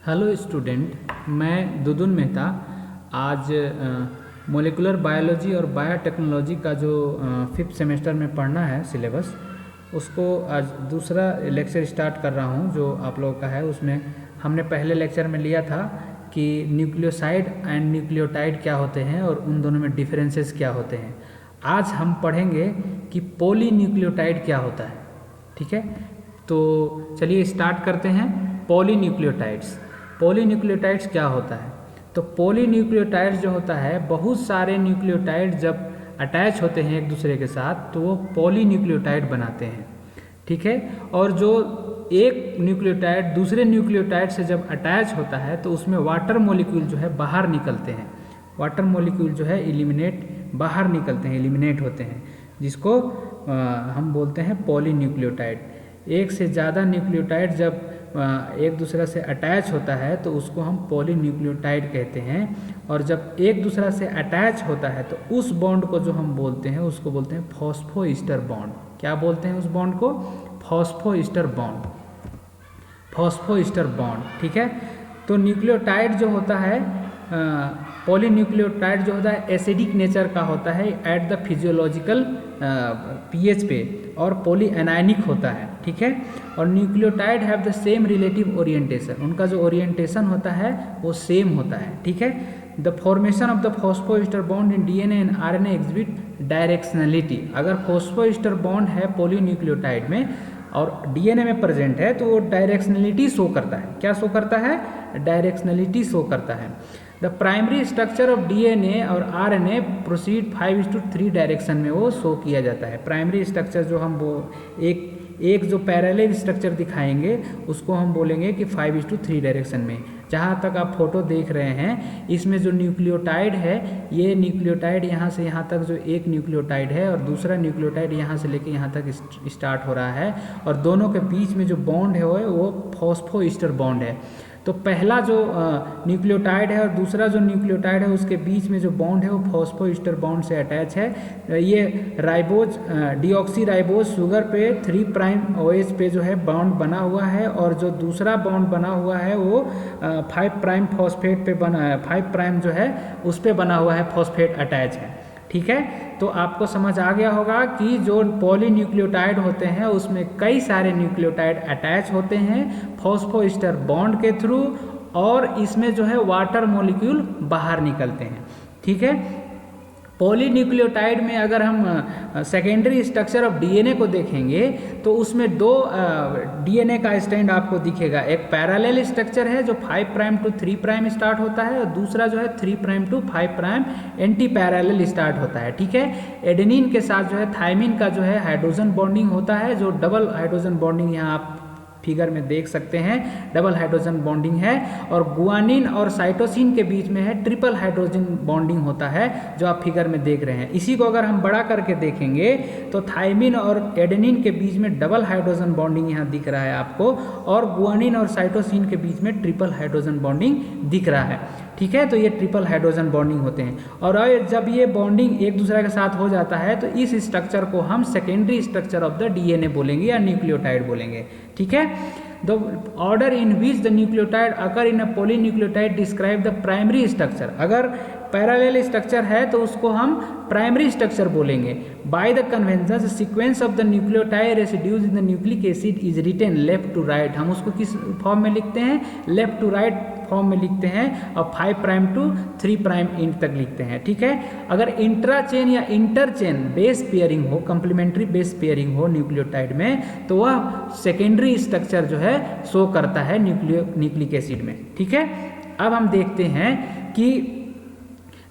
Hello student, मैं दुदुन मेहता। आज molecular biology और बायोटेक्नोलॉजी का जो 5th सेमेस्टर में पढ़ना है सिलेबस, उसको आज दूसरा लेक्चर स्टार्ट कर रहा हूं जो आप लोगों का है। उसमें हमने पहले लेक्चर में लिया था कि न्यूक्लियोसाइड एंड न्यूक्लियोटाइड क्या होते हैं और उन दोनों में डिफरेंसेस क्या होते हैं। आज हम पढ़ेंगे कि पॉलीन्यूक्लियोटाइड क्या होता है। ठीक है, तो चलिए स्टार्ट करते हैं। पॉलीन्यूक्लियोटाइड्स क्या होता है? तो पॉलीन्यूक्लियोटाइड्स जो होता है, बहुत सारे न्यूक्लियोटाइड जब अटैच होते हैं एक दूसरे के साथ तो वो पॉलीन्यूक्लियोटाइड बनाते हैं। ठीक है, और जो एक न्यूक्लियोटाइड दूसरे न्यूक्लियोटाइड से जब अटैच होता है तो उसमें वाटर मॉलिक्यूल जो है बाहर निकलते हैं। वाटर मॉलिक्यूल जो है बाहर निकलते हैं, एलिमिनेट होते हैं, जिसको हम बोलते हैं पॉलीन्यूक्लियोटाइड। एक से ज़्यादा न्यूक्लियोटाइड जब एक दूसरे से अटैच होता है तो उसको हम पॉलीन्यूक्लियोटाइड कहते हैं। और जब एक दूसरा से अटैच होता है तो उस बॉन्ड को जो हम बोलते हैं उसको बोलते हैं फॉस्फोईस्टर बॉन्ड। क्या बोलते हैं उस बॉन्ड को? फॉस्फोईस्टर बॉन्ड। ठीक है, तो न्यूक्लियोटाइड जो होता है, पॉलीन्यूक्लियोटाइड जो होता है एसिडिक नेचर का होता है एट द फिजियोलॉजिकल पीएच पे, और पॉली एनायनिक होता है। ठीक है, और nucleotide have the same relative orientation, उनका जो ओरिएंटेशन होता है वो सेम होता है। ठीक है, the formation of the phosphoester bond in DNA and RNA exhibit directionality. अगर फॉस्फोईस्टर बॉन्ड है पॉलीन्यूक्लियोटाइड में और डीएनए में प्रेजेंट है तो वो डायरेक्शनलिटी शो करता है। क्या शो करता है? डायरेक्शनलिटी शो करता है। The primary structure of DNA और आरएनए प्रोसीड 5:3 डायरेक्शन में वो शो किया जाता है। प्राइमरी स्ट्रक्चर जो हम वो एक जो पैरेलल स्ट्रक्चर दिखाएंगे उसको हम बोलेंगे कि 5:3 डायरेक्शन में। जहाँ तक आप फोटो देख रहे हैं, इसमें जो न्यूक्लियोटाइड है, ये न्यूक्लियोटाइड यहाँ से यहाँ तक जो एक न्यूक्लियोटाइड है और दूसरा न्यूक्लियोटाइड यहाँ से लेके यहाँ तक स्टार्ट हो रहा है, और दोनों के बीच में जो बॉन्ड है वो फॉस्फोईस्टर बॉन्ड है। तो पहला जो न्यूक्लियोटाइड है और दूसरा जो न्यूक्लियोटाइड है उसके बीच में जो बॉन्ड है वो फॉस्फोईस्टर बॉन्ड से अटैच है। ये राइबोज डीऑक्सी राइबोज शुगर पे 3 प्राइम OH पे जो है बॉन्ड बना हुआ है, और जो दूसरा बॉन्ड बना हुआ है वो 5 प्राइम फॉस्फेट पे बना है, 5 प्राइम जो है उस पे बना हुआ है, फॉस्फेट अटैच है। ठीक है, तो आपको समझ आ गया होगा कि जो पॉलीन्यूक्लियोटाइड होते हैं उसमें कई सारे न्यूक्लियोटाइड अटैच होते हैं फॉस्फोईस्टर बॉन्ड के थ्रू, और इसमें जो है वाटर मॉलिक्यूल बाहर निकलते हैं। ठीक है, पॉलीन्यूक्लियोटाइड में अगर हम सेकेंडरी स्ट्रक्चर ऑफ डीएनए को देखेंगे तो उसमें दो डीएनए का स्टैंड आपको दिखेगा। एक पैरेलल स्ट्रक्चर है जो 5 प्राइम टू 3 प्राइम स्टार्ट होता है, और दूसरा जो है 3 prime to 5 prime anti parallel start होता है। ठीक है, एडेनिन के साथ जो है थायमिन का जो है हाइड्रोजन बॉन्डिंग होता है, जो डबल हाइड्रोजन बॉन्डिंग यहाँ आप फिगर में देख सकते हैं, डबल हाइड्रोजन बॉन्डिंग है। और गुआनिन और साइटोसिन के बीच में है ट्रिपल हाइड्रोजन बॉन्डिंग होता है, जो आप फिगर में देख रहे हैं। इसी को अगर हम बड़ा करके देखेंगे तो थायमिन और एडेनिन के बीच में डबल हाइड्रोजन बॉन्डिंग यहाँ दिख रहा है आपको, और गुआनिन और साइटोसिन के बीच में ट्रिपल हाइड्रोजन बॉन्डिंग दिख रहा है। ठीक है, तो ये ट्रिपल हाइड्रोजन बॉन्डिंग होते हैं। और जब ये बॉन्डिंग एक दूसरे के साथ हो जाता है तो इस स्ट्रक्चर को हम secondary structure of the DNA बोलेंगे या न्यूक्लियोटाइड बोलेंगे। ठीक है, the order in which the nucleotide occur in a polynucleotide describe the primary structure. अगर पैरेलल स्ट्रक्चर है तो उसको हम प्राइमरी स्ट्रक्चर बोलेंगे। By the convention sequence of the nucleotide residues in the nucleic acid is written left to right. हम उसको किस form में लिखते हैं? लेफ्ट टू राइट फॉर्म में लिखते हैं, और 5 प्राइम टू 3 प्राइम एंड तक लिखते हैं। ठीक है, अगर इंट्रा चेन या इंटर चेन बेस पेयरिंग हो, कंप्लीमेंट्री बेस पेयरिंग हो न्यूक्लियोटाइड में, तो वह सेकेंडरी स्ट्रक्चर जो है शो करता है न्यूक्लिक एसिड में। ठीक है, अब हम देखते हैं कि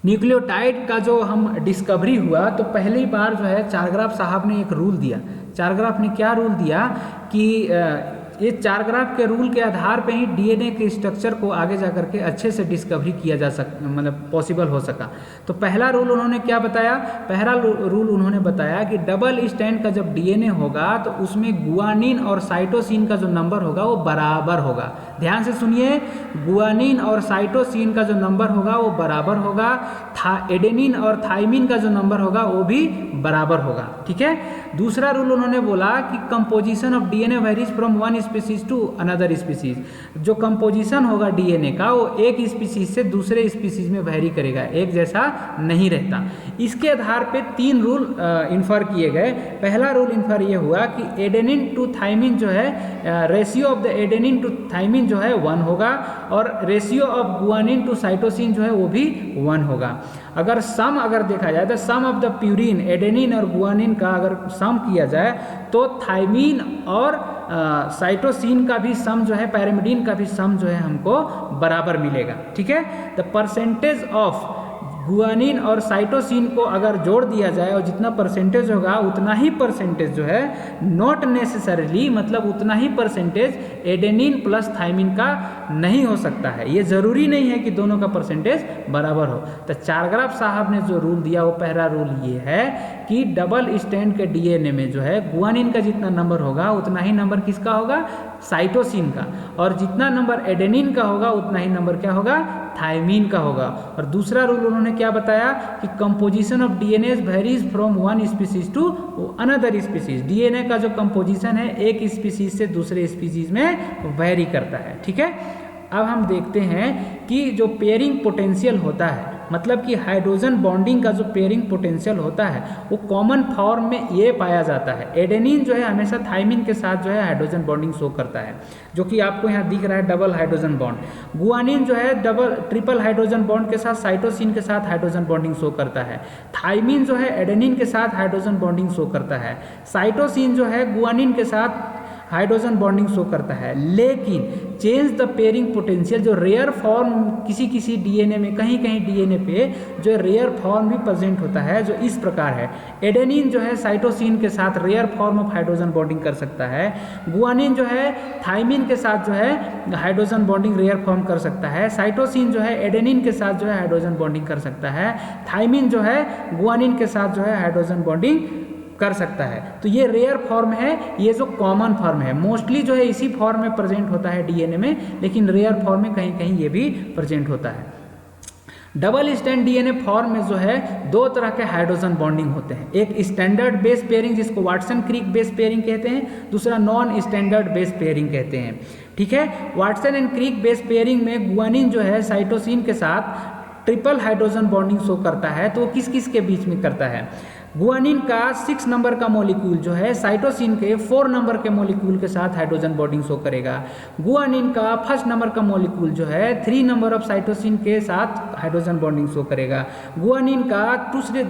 न्यूक्लियोटाइड का जो हम डिस्कवरी हुआ तो पहली बार जो है चारग्राफ साहब ने एक रूल दिया। चारग्राफ ने क्या रूल दिया कि ये चारग्राफ के रूल के आधार पे ही डीएनए के स्ट्रक्चर को आगे जा करके अच्छे से डिस्कवरी किया जा मतलब पॉसिबल हो सका। तो पहला रूल उन्होंने क्या बताया? पहला रूल उन्होंने बताया कि डबल स्टैंड का जब डीएनए होगा तो उसमें गुआनिन और साइटोसिन का जो नंबर होगा वो बराबर होगा। ध्यान से सुनिए, गुआनिन और साइटोसिन का जो नंबर होगा वो बराबर होगा, एडेनिन और थाइमिन का जो नंबर होगा वो भी बराबर होगा। ठीक है। दूसरा रूल उन्होंने बोला कि composition of DNA varies from one species to another species. जो कंपोजिशन होगा डीएनए का वो एक स्पीसीज से दूसरे स्पीसीज में वेरी करेगा, एक जैसा नहीं रहता। इसके आधार पे 3 रूल इन्फर किए गए। पहला रूल इन्फर ये हुआ कि एडेनिन टू थाइमिन जो है, ratio of the adenine to thymine जो है 1 होगा, और ratio of guanine to cytosine जो है वो भी 1 होगा। अगर देखा जाए तो सम ऑफ द प्यूरिन, एडेनिन और गुआनिन का अगर सम किया जाए तो थाइमिन और साइटोसिन का भी सम जो है, पैरामिडिन का भी सम जो है हमको बराबर मिलेगा। ठीक है। द परसेंटेज ऑफ गुआनिन और साइटोसिन को अगर जोड़ दिया जाए और जितना परसेंटेज होगा उतना ही परसेंटेज जो है, नॉट नेसेसरीली, मतलब उतना ही परसेंटेज एडेनिन प्लस थाइमिन का नहीं हो सकता है। ये ज़रूरी नहीं है कि दोनों का परसेंटेज बराबर हो। तो चारग्राफ साहब ने जो रूल दिया वो पहला रूल ये है कि डबल स्टैंड के डीएनए में जो है गुआनिन का जितना नंबर होगा उतना ही नंबर किसका होगा, साइटोसिन का, और जितना नंबर एडेनिन का होगा उतना ही नंबर क्या होगा, थाइमिन का होगा। और दूसरा रूल उन्होंने क्या बताया कि composition of DNA varies from one species to another species. DNA का जो कंपोजिशन है एक स्पीसीज से दूसरे स्पीसीज में वेरी करता है। ठीक है। अब हम देखते हैं कि जो पेयरिंग पोटेंशियल होता है, मतलब कि हाइड्रोजन बॉन्डिंग का जो पेयरिंग पोटेंशियल होता है वो कॉमन फॉर्म में ये पाया जाता है। एडेनिन जो है हमेशा थाइमिन के साथ जो है हाइड्रोजन बॉन्डिंग शो करता है, जो कि आपको यहाँ दिख रहा है डबल हाइड्रोजन बॉन्ड। गुआनिन जो है ट्रिपल हाइड्रोजन बॉन्ड के साथ साइटोसिन के साथ हाइड्रोजन बॉन्डिंग शो करता है। थाइमिन जो है एडेनिन के साथ हाइड्रोजन बॉन्डिंग शो करता है। साइटोसिन जो है गुआनिन के साथ हाइड्रोजन बॉन्डिंग शो करता है। लेकिन चेंज द पेयरिंग पोटेंशियल, जो रेयर फॉर्म किसी डीएनए में, कहीं डीएनए पे जो रेयर फॉर्म भी प्रेजेंट होता है, जो इस प्रकार है। एडेनिन जो है साइटोसिन के साथ rare form of hydrogen bonding कर सकता है। गुआनिन जो है थाइमिन के साथ जो है हाइड्रोजन बॉन्डिंग रेयर फॉर्म कर सकता है। साइटोसिन जो है एडेनिन के साथ जो है हाइड्रोजन बॉन्डिंग कर सकता है। थाइमिन जो है गुआनिन के साथ जो है हाइड्रोजन बॉन्डिंग कर सकता है। तो ये रेयर फॉर्म है, ये जो कॉमन फॉर्म है। मोस्टली जो है इसी फॉर्म में प्रेजेंट होता है डीएनए में, लेकिन रेयर फॉर्म में कहीं ये भी प्रेजेंट होता है। डबल स्टैंड डीएनए फॉर्म में जो है 2 तरह के हाइड्रोजन बॉन्डिंग होते हैं। एक स्टैंडर्ड बेस पेयरिंग जिसको वाटसन क्रिक बेस पेयरिंग कहते हैं, दूसरा नॉन स्टैंडर्ड बेस पेयरिंग कहते हैं। ठीक है। Watson and Crick base pairing में गुआनिन जो है साइटोसिन के साथ ट्रिपल हाइड्रोजन बॉन्डिंग शो करता है। तो किस किस के बीच में करता है? गुआनिन का 6 नंबर का मॉलिक्यूल जो है साइटोसिन के 4 नंबर के मॉलिक्यूल के साथ हाइड्रोजन बॉन्डिंग शो करेगा। गुआनिन का 1st नंबर का मॉलिक्यूल जो है 3 नंबर ऑफ साइटोसिन के साथ हाइड्रोजन बॉन्डिंग शो करेगा। गुआनिन का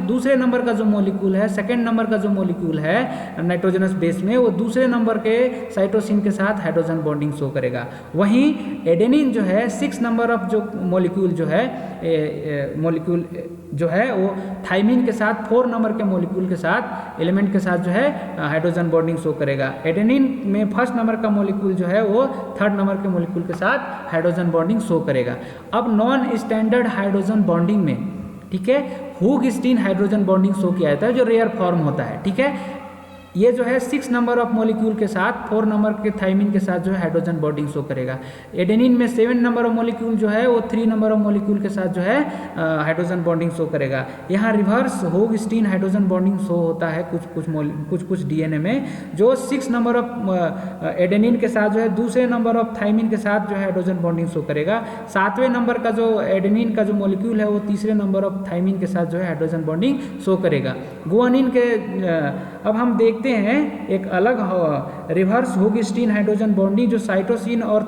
दूसरे नंबर का जो मॉलिक्यूल है, 2nd नंबर का जो मॉलिक्यूल है नाइट्रोजनस बेस में, वो दूसरे नंबर के साइटोसिन के साथ हाइड्रोजन बॉन्डिंग शो करेगा। वहीं एडेनिन जो है 6 नंबर ऑफ जो मॉलिक्यूल जो है वो थाइमिन के साथ 4 नंबर के मॉलिक्यूल के साथ एलिमेंट के साथ जो है हाइड्रोजन बॉन्डिंग शो करेगा। एडेनिन में 1st नंबर का मॉलिक्यूल जो है वो 3rd नंबर के मॉलिक्यूल के साथ हाइड्रोजन बॉन्डिंग शो करेगा। अब नॉन स्टैंडर्ड हाइड्रोजन बॉन्डिंग में, ठीक है, हुग-स्टीन हाइड्रोजन बॉन्डिंग शो किया जाता है, जो रेयर फॉर्म होता है। ठीक है। ये जो है 6 नंबर ऑफ मॉलिक्यूल के साथ 4 नंबर के थाइमिन के साथ जो है हाइड्रोजन बॉन्डिंग शो करेगा। एडेनिन में 7 नंबर ऑफ मॉलिक्यूल जो है वो 3 नंबर ऑफ मॉलिक्यूल के साथ जो है हाइड्रोजन बॉन्डिंग शो करेगा। यहाँ रिवर्स हुग-स्टीन हाइड्रोजन बॉन्डिंग शो होता है कुछ डीएनए में, जो 6 नंबर ऑफ एडेनिन के साथ जो है दूसरे नंबर ऑफ थाइमिन के साथ जो है हाइड्रोजन बॉन्डिंग शो करेगा। 7वें नंबर का जो एडेनिन का जो मॉलिक्यूल है वो तीसरे नंबर ऑफ थाइमिन के साथ जो है हाइड्रोजन बॉन्डिंग शो करेगा। गुआनिन के अब हम देखते हैं एक अलग रिवर्स हुग-स्टीन हाइड्रोजन बॉन्डिंग जो साइटोसिन और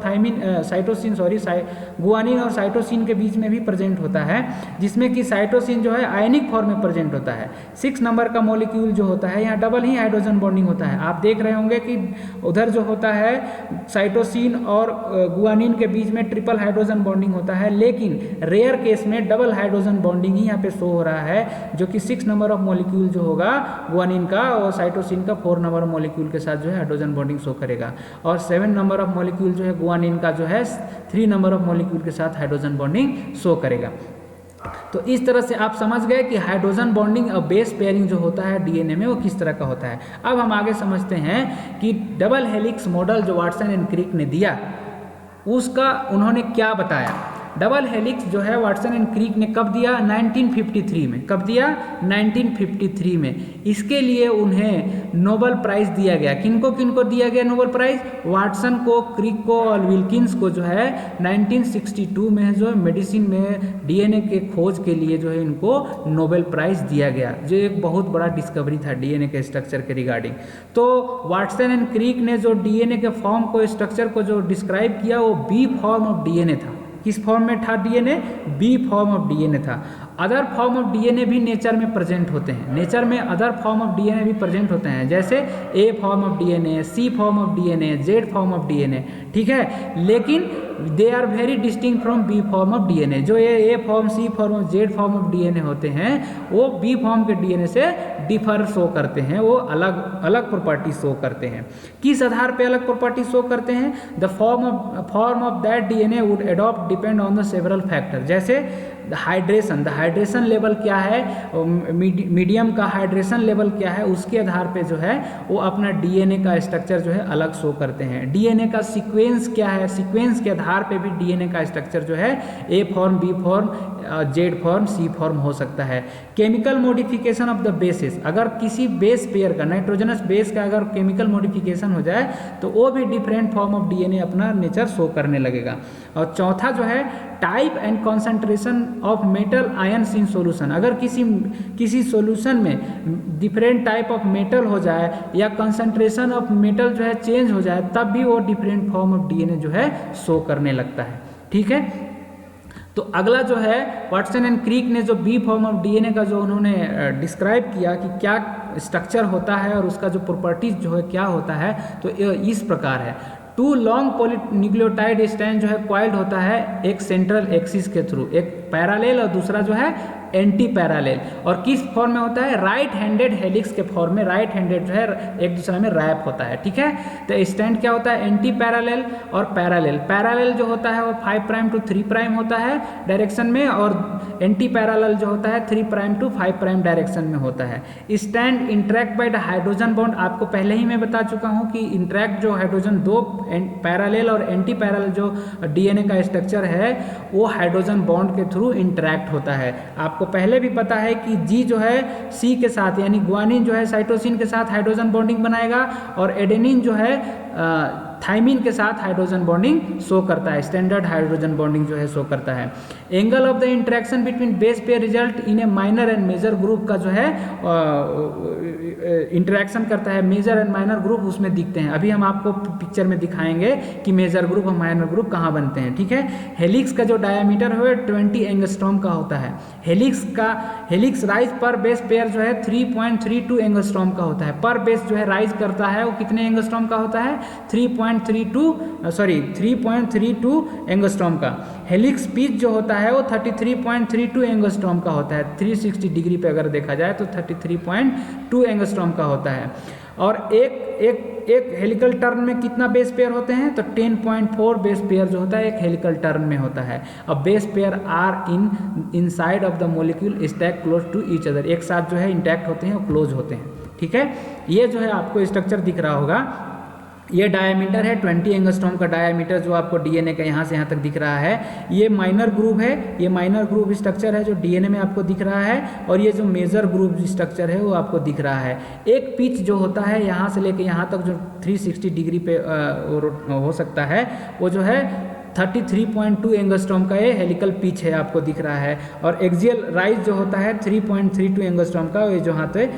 गुआनिन और साइटोसिन के बीच में भी प्रेजेंट होता है, जिसमें कि साइटोसिन जो है आयनिक फॉर्म में प्रेजेंट होता है। 6 नंबर का मॉलिक्यूल जो होता है यहाँ डबल ही हाइड्रोजन बॉन्डिंग होता है। आप देख रहे होंगे कि उधर जो होता है साइटोसिन और गुआनिन के बीच में ट्रिपल हाइड्रोजन बॉन्डिंग होता है, लेकिन रेयर केस में डबल हाइड्रोजन बॉन्डिंग ही यहाँ पे शो हो रहा है, जो कि 6 नंबर ऑफ मॉलिक्यूल जो होगा गुआनिन का और साइटोसिन का 4 नंबर ऑफ मॉलिक्यूल के साथ जो है हाइड्रोजन बॉन्डिंग शो करेगा। और 7 नंबर ऑफ मॉलिक्यूल जो है गुआनिन का जो है 3 नंबर ऑफ मॉलिक्यूल के साथ हाइड्रोजन बॉन्डिंग शो करेगा। तो इस तरह से आप समझ गए कि हाइड्रोजन बॉन्डिंग और बेस पेयरिंग जो होता है डीएनए में वो किस तरह का होता है। अब हम आगे समझते हैं कि डबल हेलिक्स मॉडल जो वाटसन एंड क्रिक ने दिया उसका उन्होंने क्या बताया। डबल हेलिक्स जो है वाटसन एंड क्रिक ने कब दिया, 1953 में। कब दिया, 1953 में। इसके लिए उन्हें नोबेल प्राइज दिया गया। किनको किनको दिया गया नोबेल प्राइज, वाटसन को, क्रिक को और विल्किंस को जो है 1962 में जो मेडिसिन में डीएनए के खोज के लिए जो है इनको नोबेल प्राइज दिया गया, जो एक बहुत बड़ा डिस्कवरी था डीएनए के स्ट्रक्चर के रिगार्डिंग। तो वाटसन एंड क्रिक ने जो डीएनए के फॉर्म को, स्ट्रक्चर को जो डिस्क्राइब किया वो बी फॉर्म ऑफ डीएनए था। किस फॉर्म में था DNA, B form of DNA था। अदर फॉर्म ऑफ डीएनए भी नेचर में प्रेजेंट होते हैं, नेचर में अदर फॉर्म ऑफ डीएनए भी प्रेजेंट होते हैं, जैसे A form of DNA, C form of DNA, Z form of DNA, ठीक है। लेकिन they are very distinct from B form of DNA. जो ये ए फॉर्म, सी फॉर्म और जेड फॉर्म ऑफ डीएनए होते हैं वो बी फॉर्म के डीएनए से डिफर शो करते हैं, वो अलग अलग प्रॉपर्टी शो करते हैं। किस आधार पे अलग प्रॉपर्टी शो करते हैं, the form of that DNA would adopt depend on the several factor. जैसे हाइड्रेशन, द हाइड्रेशन लेवल क्या है, मीडियम का हाइड्रेशन लेवल क्या है, उसके आधार पे जो है वो अपना डीएनए का स्ट्रक्चर जो है अलग शो करते हैं। डीएनए का सीक्वेंस क्या है, सीक्वेंस के आधार पे भी डीएनए का स्ट्रक्चर जो है A form, B form, Z form, C form हो सकता है। Chemical modification of the bases, अगर किसी बेस पेयर का, नाइट्रोजनस बेस का अगर केमिकल मॉडिफिकेशन हो जाए तो वो भी डिफरेंट फॉर्म ऑफ डीएनए अपना नेचर शो करने लगेगा। और चौथा जो है type and concentration of metal ions in solution, अगर किसी सॉल्यूशन में डिफरेंट टाइप ऑफ मेटल हो जाए या कंसंट्रेशन ऑफ मेटल जो है चेंज हो जाए, तब भी वो डिफरेंट फॉर्म ऑफ डीएनए जो है शो करने लगता है, ठीक है। तो अगला जो है वाटसन एंड क्रिक ने जो बी फॉर्म ऑफ डीएनए का जो उन्होंने डिस्क्राइब किया कि क्या स्ट्रक्चर होता है और उसका जो प्रॉपर्टीज जो है क्या होता है, तो इस प्रकार है। टू लॉन्ग पॉलीन्यूक्लियोटाइड स्ट्रैंड जो है क्वाइल्ड होता है एक सेंट्रल एक्सिस के थ्रू, एक पैरेलल और दूसरा जो है एंटी पैरेलल। और किस फॉर्म में होता है, राइट हैंडेड हेलिक्स के फॉर्म में, राइट हैंडेड जो है एक दूसरे में रैप होता है, ठीक है। तो स्टैंड क्या होता है, एंटी पैरेलल और पैरेलल। पैरेलल जो होता है वो 5 प्राइम टू 3 प्राइम होता है डायरेक्शन में, और एंटी पैरेलल जो होता है 3 प्राइम टू 5 प्राइम डायरेक्शन में होता है। Stand interact by the hydrogen bond, आपको पहले ही मैं बता चुका हूँ कि इंटरेक्ट जो हाइड्रोजन, दो पैरेलल और एंटी पैरेलल जो डीएनए का स्ट्रक्चर है वो हाइड्रोजन बॉन्ड के थ्रू इंटरेक्ट होता है। आपको पहले भी पता है कि जी जो है सी के साथ, यानी ग्वानिन जो है साइटोसिन के साथ हाइड्रोजन बॉन्डिंग बनाएगा, और एडेनिन जो है थाइमिन के साथ हाइड्रोजन बॉन्डिंग शो करता है, स्टैंडर्ड हाइड्रोजन बॉन्डिंग जो है शो करता है। Angle of the interaction between base pair result in a minor and major group का जो है इंटरेक्शन करता है, मेजर एंड माइनर ग्रुप उसमें दिखते हैं। अभी हम आपको पिक्चर में दिखाएंगे कि मेजर ग्रुप और माइनर ग्रुप कहाँ बनते हैं, ठीक है। हेलिक्स का जो डायमीटर है 20 एंगस्ट्रॉम का होता है। हेलिक्स राइज पर बेस पेयर जो है 3.32 एंगस्ट्रॉम का होता है। पर बेस जो है राइज करता है वो कितने एंगस्ट्रॉम का होता है, 3.32 एंगस्ट्रॉम का। हेलिक्स पिच जो होता है वो 33.32 एंगस्ट्रॉम का होता है। 360 डिग्री पे अगर देखा जाए तो 33.2 एंगस्ट्रॉम का होता है। और एक हेलिकल टर्न में कितना बेस पेयर होते हैं, तो 10.4 बेस पेयर जो होता है एक हेलिकल टर्न में होता है। अब base pair are inside of the molecule stack close to each other, एक साथ जो है इंटैक्ट होते हैं और क्लोज होते हैं, ठीक है। ये जो है आपको स्ट्रक्चर दिख रहा होगा, ये डायमीटर है 20 एंगस्ट्रॉम का डायमीटर जो आपको डीएनए का यहाँ से यहाँ तक दिख रहा है। ये माइनर ग्रुप है, ये माइनर ग्रुप स्ट्रक्चर है जो डीएनए में आपको दिख रहा है, और ये जो मेजर ग्रुप स्ट्रक्चर है वो आपको दिख रहा है। एक पिच जो होता है यहाँ से लेके यहाँ तक जो 360 डिग्री पे हो सकता है, वो जो है 33.2 एंगस्ट्रॉम का ये हेलिकल पिच है आपको दिख रहा है। और एक्सियल राइज जो होता है 3.32 एंगस्ट्रॉम का, ये जो हाथ